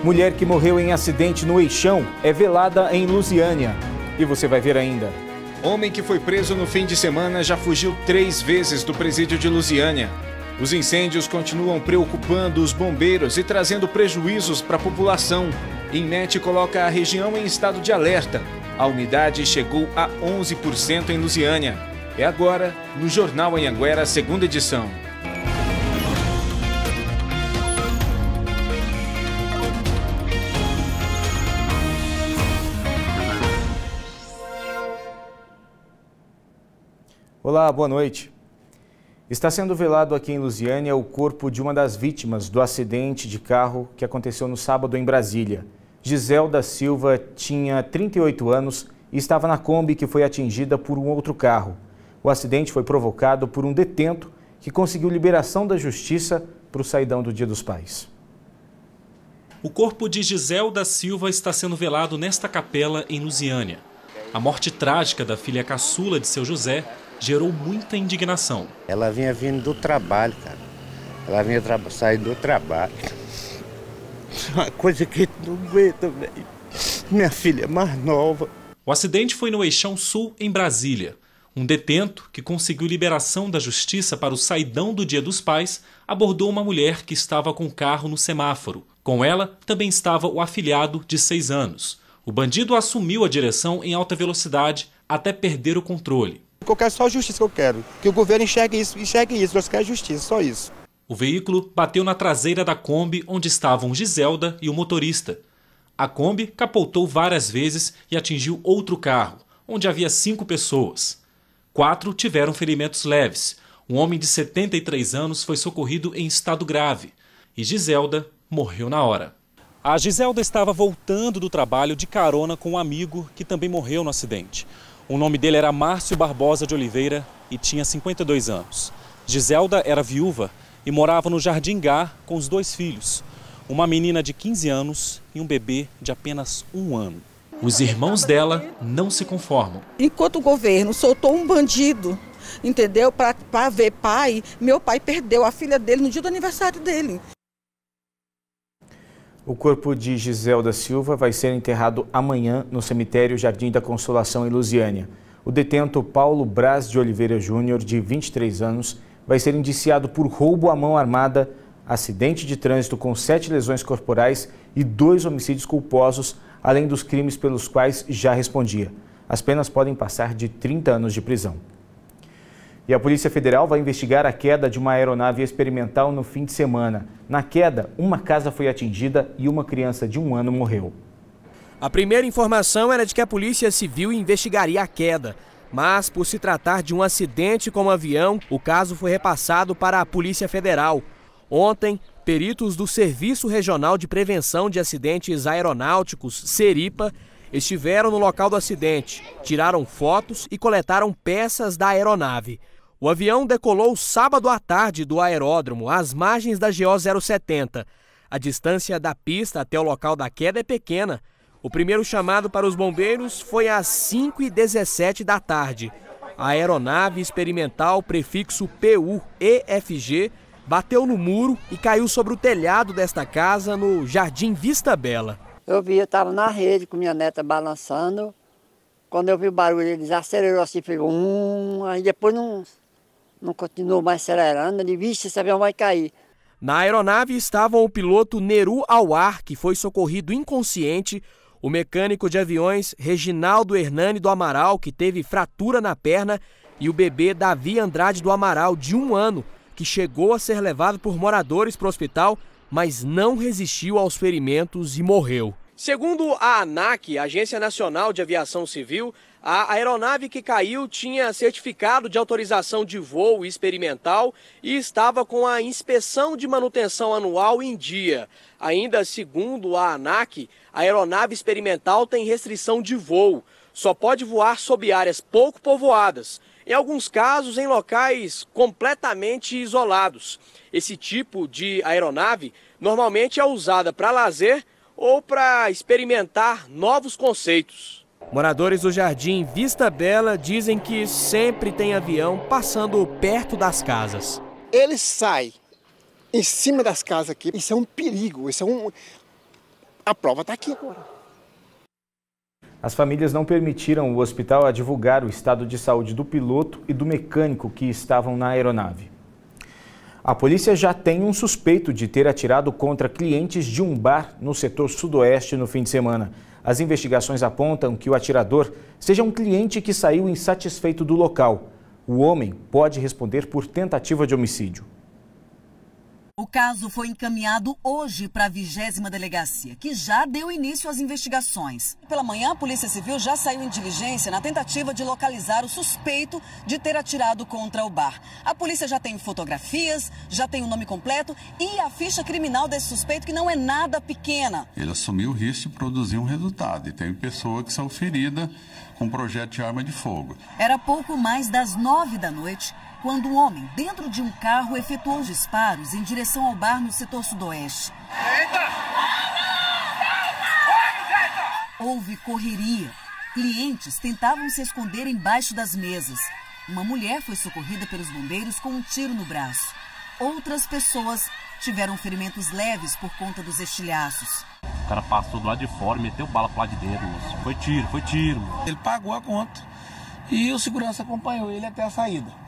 Mulher que morreu em acidente no Eixão é velada em Lusiânia. E você vai ver ainda. Homem que foi preso no fim de semana já fugiu 3 vezes do presídio de Lusiânia. Os incêndios continuam preocupando os bombeiros e trazendo prejuízos para a população. INMET coloca a região em estado de alerta. A umidade chegou a 11% em Lusiânia. É agora, no Jornal Anhanguera, segunda edição. Olá, boa noite. Está sendo velado aqui em Lusiânia o corpo de uma das vítimas do acidente de carro que aconteceu no sábado em Brasília. Giselda Silva tinha 38 anos e estava na Kombi que foi atingida por um outro carro. O acidente foi provocado por um detento que conseguiu liberação da justiça para o saidão do Dia dos Pais. O corpo de Giselda Silva está sendo velado nesta capela em Lusiânia. A morte trágica da filha caçula de seu José gerou muita indignação. Ela vinha vindo do trabalho, cara. Ela vinha saindo do trabalho. Uma coisa que não aguenta, velho. Minha filha é mais nova. O acidente foi no Eixão Sul, em Brasília. Um detento, que conseguiu liberação da justiça para o saidão do Dia dos Pais, abordou uma mulher que estava com o carro no semáforo. Com ela, também estava o afilhado de 6 anos. O bandido assumiu a direção em alta velocidade até perder o controle. Eu quero só a justiça que eu quero. Que o governo enxergue isso. Nós queremos justiça, só isso. O veículo bateu na traseira da Kombi onde estavam Giselda e o motorista. A Kombi capotou várias vezes e atingiu outro carro, onde havia 5 pessoas. 4 tiveram ferimentos leves. Um homem de 73 anos foi socorrido em estado grave. E Giselda morreu na hora. A Giselda estava voltando do trabalho de carona com um amigo que também morreu no acidente. O nome dele era Márcio Barbosa de Oliveira e tinha 52 anos. Giselda era viúva e morava no Jardim Gá com os 2 filhos, uma menina de 15 anos e um bebê de apenas 1 ano. Os irmãos dela não se conformam. Enquanto o governo soltou um bandido, entendeu? Para ver pai, meu pai perdeu a filha dele no dia do aniversário dele. O corpo de Giselda Silva vai ser enterrado amanhã no cemitério Jardim da Consolação, em Lusiânia. O detento Paulo Braz de Oliveira Júnior, de 23 anos, vai ser indiciado por roubo à mão armada, acidente de trânsito com 7 lesões corporais e 2 homicídios culposos, além dos crimes pelos quais já respondia. As penas podem passar de 30 anos de prisão. E a Polícia Federal vai investigar a queda de uma aeronave experimental no fim de semana. Na queda, uma casa foi atingida e uma criança de 1 ano morreu. A primeira informação era de que a Polícia Civil investigaria a queda. Mas, por se tratar de um acidente com um avião, o caso foi repassado para a Polícia Federal. Ontem, peritos do Serviço Regional de Prevenção de Acidentes Aeronáuticos, SERIPA, estiveram no local do acidente, tiraram fotos e coletaram peças da aeronave. O avião decolou sábado à tarde do aeródromo, às margens da GO 070. A distância da pista até o local da queda é pequena. O primeiro chamado para os bombeiros foi às 5h17 da tarde. A aeronave experimental prefixo PU-EFG bateu no muro e caiu sobre o telhado desta casa no Jardim Vista Bela. Eu estava na rede com minha neta balançando. Quando eu vi o barulho, eles acelerou assim, pegou aí depois não continuou mais acelerando. Ele, vixe, esse avião vai cair. Na aeronave estavam o piloto Neru Awar, que foi socorrido inconsciente, o mecânico de aviões Reginaldo Hernani do Amaral, que teve fratura na perna, e o bebê Davi Andrade do Amaral, de 1 ano, que chegou a ser levado por moradores para o hospital, mas não resistiu aos ferimentos e morreu. Segundo a ANAC, Agência Nacional de Aviação Civil, a aeronave que caiu tinha certificado de autorização de voo experimental e estava com a inspeção de manutenção anual em dia. Ainda segundo a ANAC, a aeronave experimental tem restrição de voo, só pode voar sob áreas pouco povoadas, em alguns casos em locais completamente isolados. Esse tipo de aeronave normalmente é usada para lazer ou para experimentar novos conceitos. Moradores do Jardim Vista Bela dizem que sempre tem avião passando perto das casas. Ele sai em cima das casas aqui, isso é um perigo, isso é A prova está aqui agora. As famílias não permitiram o hospital a divulgar o estado de saúde do piloto e do mecânico que estavam na aeronave. A polícia já tem um suspeito de ter atirado contra clientes de um bar no setor sudoeste no fim de semana. As investigações apontam que o atirador seja um cliente que saiu insatisfeito do local. O homem pode responder por tentativa de homicídio. O caso foi encaminhado hoje para a 20ª Delegacia, que já deu início às investigações. Pela manhã, a Polícia Civil já saiu em diligência na tentativa de localizar o suspeito de ter atirado contra o bar. A polícia já tem fotografias, já tem o nome completo e a ficha criminal desse suspeito, que não é nada pequena. Ele assumiu o risco de produzir um resultado e tem pessoa que saiu ferida com projétil de arma de fogo. Era pouco mais das 9 da noite, quando um homem, dentro de um carro, efetuou disparos em direção ao bar no setor sudoeste. Houve correria. Clientes tentavam se esconder embaixo das mesas. Uma mulher foi socorrida pelos bombeiros com um tiro no braço. Outras pessoas tiveram ferimentos leves por conta dos estilhaços. O cara passou do lado de fora e meteu bala pro lado de dentro, moço. Foi tiro. Ele pagou a conta e o segurança acompanhou ele até a saída.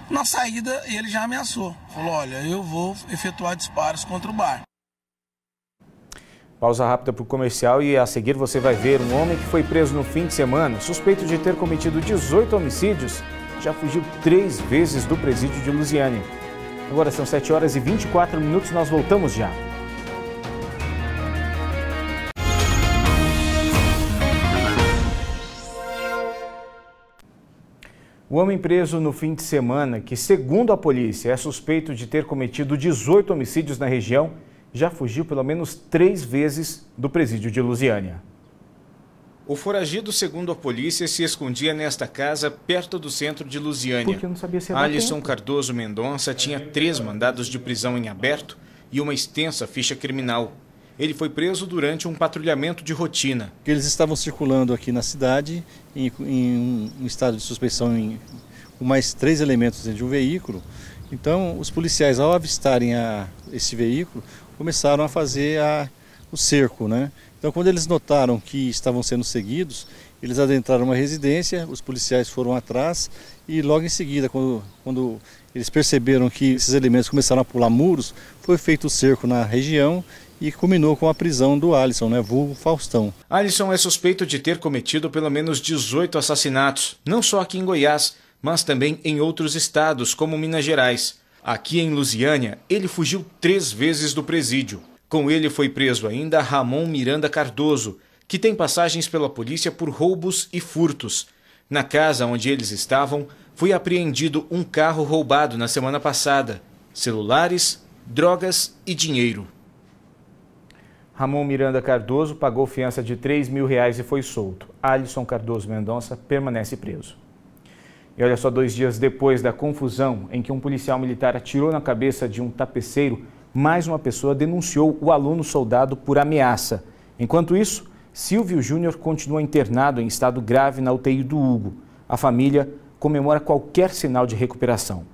Na saída, ele já ameaçou. Falou, olha, eu vou efetuar disparos contra o bar. Pausa rápida para o comercial e a seguir você vai ver um homem que foi preso no fim de semana, suspeito de ter cometido 18 homicídios, já fugiu 3 vezes do presídio de Lusiânia. Agora são 7h24, nós voltamos já. O homem preso no fim de semana, que segundo a polícia é suspeito de ter cometido 18 homicídios na região, já fugiu pelo menos 3 vezes do presídio de Lusiânia. O foragido, segundo a polícia, se escondia nesta casa perto do centro de Lusiânia. Porque eu não sabia se era Alisson Cardoso Mendonça tinha 3 mandados de prisão em aberto e uma extensa ficha criminal. Ele foi preso durante um patrulhamento de rotina. Eles estavam circulando aqui na cidade em um estado de suspeição com mais 3 elementos dentro de um veículo. Então, os policiais, ao avistarem esse veículo, começaram a fazer o cerco, né? Então, quando eles notaram que estavam sendo seguidos, eles adentraram uma residência, os policiais foram atrás e logo em seguida, quando eles perceberam que esses elementos começaram a pular muros, foi feito o cerco na região e culminou com a prisão do Alisson, vulgo Faustão. Alisson é suspeito de ter cometido pelo menos 18 assassinatos, não só aqui em Goiás, mas também em outros estados, como Minas Gerais. Aqui em Lusiânia, ele fugiu 3 vezes do presídio. Com ele foi preso ainda Ramon Miranda Cardoso, que tem passagens pela polícia por roubos e furtos. Na casa onde eles estavam, foi apreendido um carro roubado na semana passada, celulares, drogas e dinheiro. Ramon Miranda Cardoso pagou fiança de R$3.000 e foi solto. Alisson Cardoso Mendonça permanece preso. E olha só, 2 dias depois da confusão em que um policial militar atirou na cabeça de um tapeceiro, mais uma pessoa denunciou o aluno soldado por ameaça. Enquanto isso, Silvio Júnior continua internado em estado grave na UTI do Hugo. A família comemora qualquer sinal de recuperação.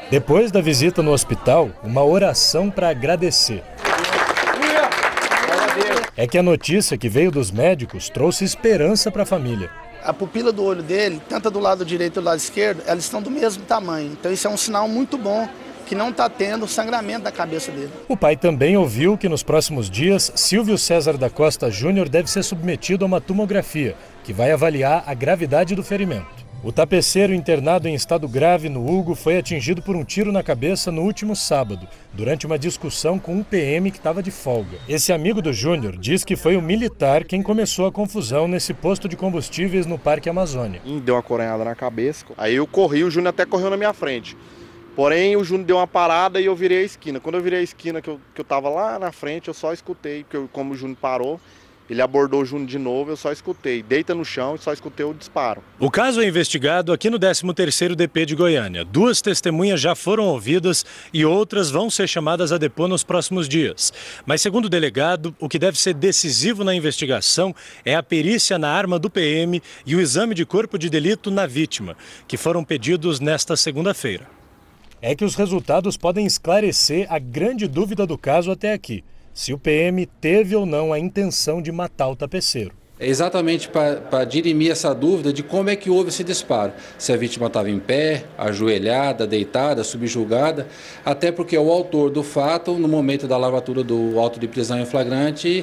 Depois da visita no hospital, uma oração para agradecer. É que a notícia que veio dos médicos trouxe esperança para a família. A pupila do olho dele, tanto do lado direito e do lado esquerdo, elas estão do mesmo tamanho. Então isso é um sinal muito bom, que não está tendo sangramento da cabeça dele. O pai também ouviu que nos próximos dias, Silvio César da Costa Júnior deve ser submetido a uma tomografia, que vai avaliar a gravidade do ferimento. O tapeceiro internado em estado grave no Hugo foi atingido por um tiro na cabeça no último sábado, durante uma discussão com um PM que estava de folga. Esse amigo do Júnior diz que foi o militar quem começou a confusão nesse posto de combustíveis no Parque Amazônia. Deu uma coronhada na cabeça, aí eu corri, o Júnior até correu na minha frente. Porém, o Júnior deu uma parada e eu virei a esquina. Quando eu virei a esquina, que eu estava lá na frente, eu só escutei, porque como o Júnior parou, ele abordou o Júnior de novo, eu só escutei. Deita no chão e só escutei o disparo. O caso é investigado aqui no 13º DP de Goiânia. 2 testemunhas já foram ouvidas e outras vão ser chamadas a depor nos próximos dias. Mas, segundo o delegado, o que deve ser decisivo na investigação é a perícia na arma do PM e o exame de corpo de delito na vítima, que foram pedidos nesta segunda-feira. é que os resultados podem esclarecer a grande dúvida do caso até aqui: se o PM teve ou não a intenção de matar o tapeceiro. É exatamente para dirimir essa dúvida de como é que houve esse disparo. Se a vítima estava em pé, ajoelhada, deitada, subjugada, até porque o autor do fato, no momento da lavratura do auto de prisão em flagrante,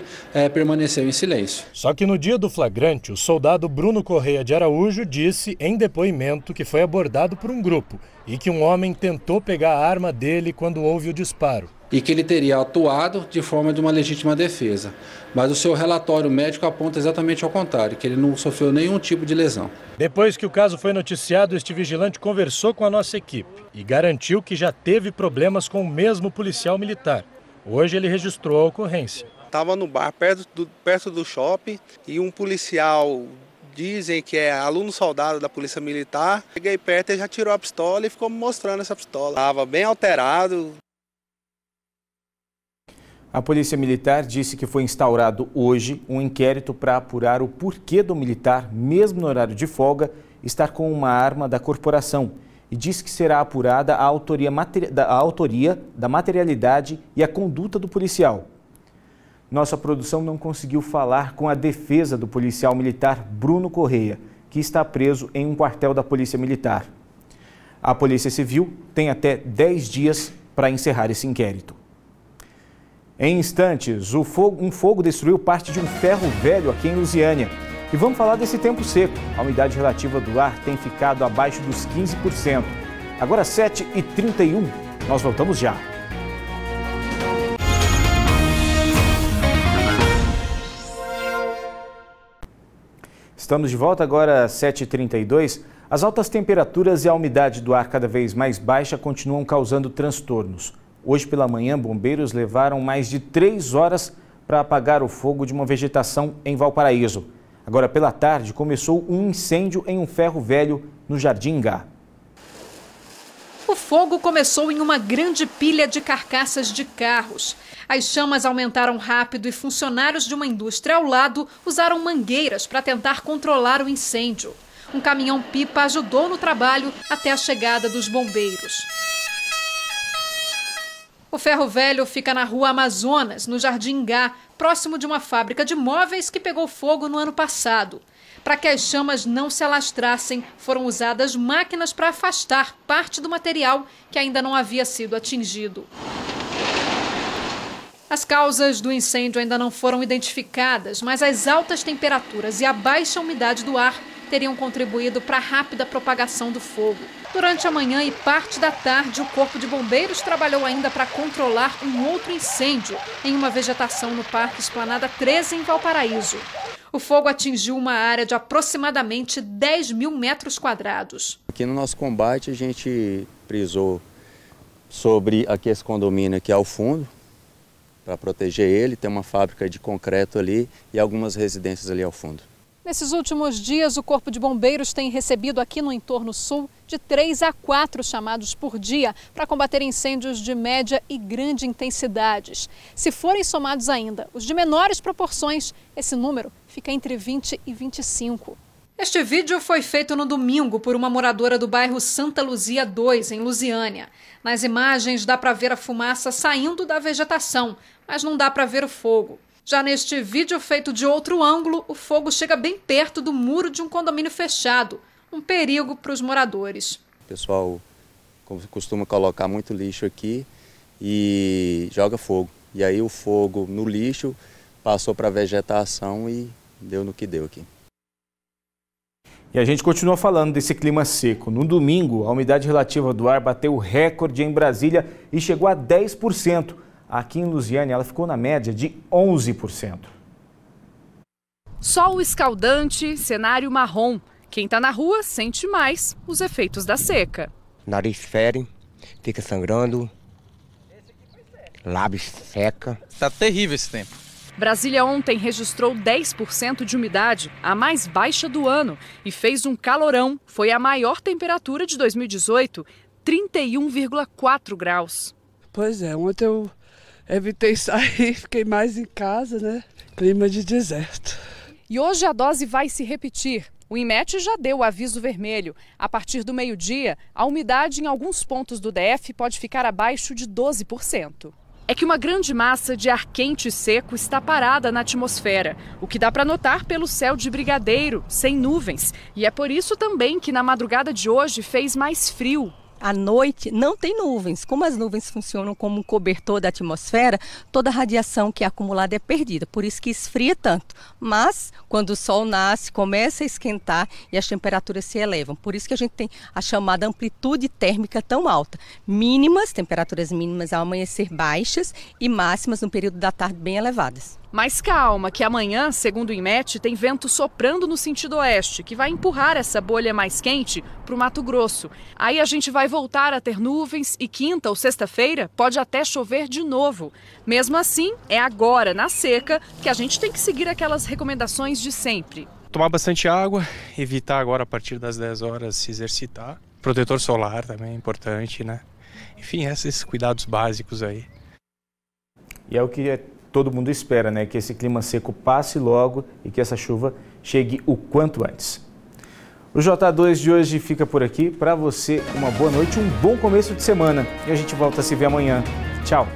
permaneceu em silêncio. Só que no dia do flagrante, o soldado Bruno Correia de Araújo disse em depoimento que foi abordado por um grupo e que um homem tentou pegar a arma dele quando houve o disparo. E que ele teria atuado de forma de uma legítima defesa. Mas o seu relatório médico aponta exatamente ao contrário, que ele não sofreu nenhum tipo de lesão. Depois que o caso foi noticiado, este vigilante conversou com a nossa equipe e garantiu que já teve problemas com o mesmo policial militar. Hoje ele registrou a ocorrência. Estava no bar perto do shopping e um policial, dizem que é aluno soldado da Polícia Militar, cheguei perto e já tirou a pistola e ficou me mostrando essa pistola. Estava bem alterado. A Polícia Militar disse que foi instaurado hoje um inquérito para apurar o porquê do militar, mesmo no horário de folga, estar com uma arma da corporação e disse que será apurada a autoria da materialidade e a conduta do policial. Nossa produção não conseguiu falar com a defesa do policial militar Bruno Correia, que está preso em um quartel da Polícia Militar. A Polícia Civil tem até 10 dias para encerrar esse inquérito. Em instantes, um fogo destruiu parte de um ferro velho aqui em Lusiânia. E vamos falar desse tempo seco. A umidade relativa do ar tem ficado abaixo dos 15%. Agora 7h31, nós voltamos já. Estamos de volta agora às 7h32. As altas temperaturas e a umidade do ar cada vez mais baixa continuam causando transtornos. Hoje pela manhã, bombeiros levaram mais de 3 horas para apagar o fogo de uma vegetação em Valparaíso. Agora pela tarde, começou um incêndio em um ferro velho no Jardim Ingá. O fogo começou em uma grande pilha de carcaças de carros. As chamas aumentaram rápido e funcionários de uma indústria ao lado usaram mangueiras para tentar controlar o incêndio. Um caminhão-pipa ajudou no trabalho até a chegada dos bombeiros. O ferro velho fica na Rua Amazonas, no Jardim Ingá, próximo de uma fábrica de móveis que pegou fogo no ano passado. Para que as chamas não se alastrassem, foram usadas máquinas para afastar parte do material que ainda não havia sido atingido. As causas do incêndio ainda não foram identificadas, mas as altas temperaturas e a baixa umidade do ar teriam contribuído para a rápida propagação do fogo. Durante a manhã e parte da tarde, o Corpo de Bombeiros trabalhou ainda para controlar um outro incêndio em uma vegetação no Parque Esplanada 13, em Valparaíso. O fogo atingiu uma área de aproximadamente 10.000 metros quadrados. Aqui no nosso combate a gente prisou sobre aqui esse condomínio aqui ao fundo, para proteger ele. Tem uma fábrica de concreto ali e algumas residências ali ao fundo. Nesses últimos dias, o Corpo de Bombeiros tem recebido aqui no entorno sul de 3 a 4 chamados por dia para combater incêndios de média e grande intensidades. Se forem somados ainda os de menores proporções, esse número fica entre 20 e 25. Este vídeo foi feito no domingo por uma moradora do bairro Santa Luzia 2, em Lusiânia. Nas imagens dá para ver a fumaça saindo da vegetação, mas não dá para ver o fogo. Já neste vídeo feito de outro ângulo, o fogo chega bem perto do muro de um condomínio fechado. Um perigo para os moradores. O pessoal costuma colocar muito lixo aqui e joga fogo. E aí o fogo no lixo passou para a vegetação e deu no que deu aqui. E a gente continua falando desse clima seco. No domingo, a umidade relativa do ar bateu o recorde em Brasília e chegou a 10%. Aqui em Lusiânia, ela ficou na média de 11%. Sol escaldante, cenário marrom. Quem está na rua sente mais os efeitos da seca. Nariz fere, fica sangrando, lábios seca. Está terrível esse tempo. Brasília ontem registrou 10% de umidade, a mais baixa do ano, e fez um calorão. Foi a maior temperatura de 2018, 31,4 graus. Pois é, ontem eu evitei sair, fiquei mais em casa, né? Clima de deserto. E hoje a dose vai se repetir. O INMET já deu o aviso vermelho. A partir do meio-dia, a umidade em alguns pontos do DF pode ficar abaixo de 12%. É que uma grande massa de ar quente e seco está parada na atmosfera, o que dá para notar pelo céu de brigadeiro, sem nuvens. E é por isso também que na madrugada de hoje fez mais frio. À noite não tem nuvens. Como as nuvens funcionam como um cobertor da atmosfera, toda a radiação que é acumulada é perdida, por isso que esfria tanto. Mas quando o sol nasce, começa a esquentar e as temperaturas se elevam. Por isso que a gente tem a chamada amplitude térmica tão alta. Mínimas, temperaturas mínimas ao amanhecer baixas e máximas no período da tarde bem elevadas. Mas calma, que amanhã, segundo o INMET, tem vento soprando no sentido oeste, que vai empurrar essa bolha mais quente para o Mato Grosso. Aí a gente vai voltar a ter nuvens e quinta ou sexta-feira pode até chover de novo. Mesmo assim, é agora, na seca, que a gente tem que seguir aquelas recomendações de sempre. Tomar bastante água, evitar agora a partir das 10 horas se exercitar. Protetor solar também é importante, né? Enfim, esses cuidados básicos aí. E é o que todo mundo espera, né? Que esse clima seco passe logo e que essa chuva chegue o quanto antes. O J2 de hoje fica por aqui. Para você, uma boa noite, um bom começo de semana. E a gente volta a se ver amanhã. Tchau!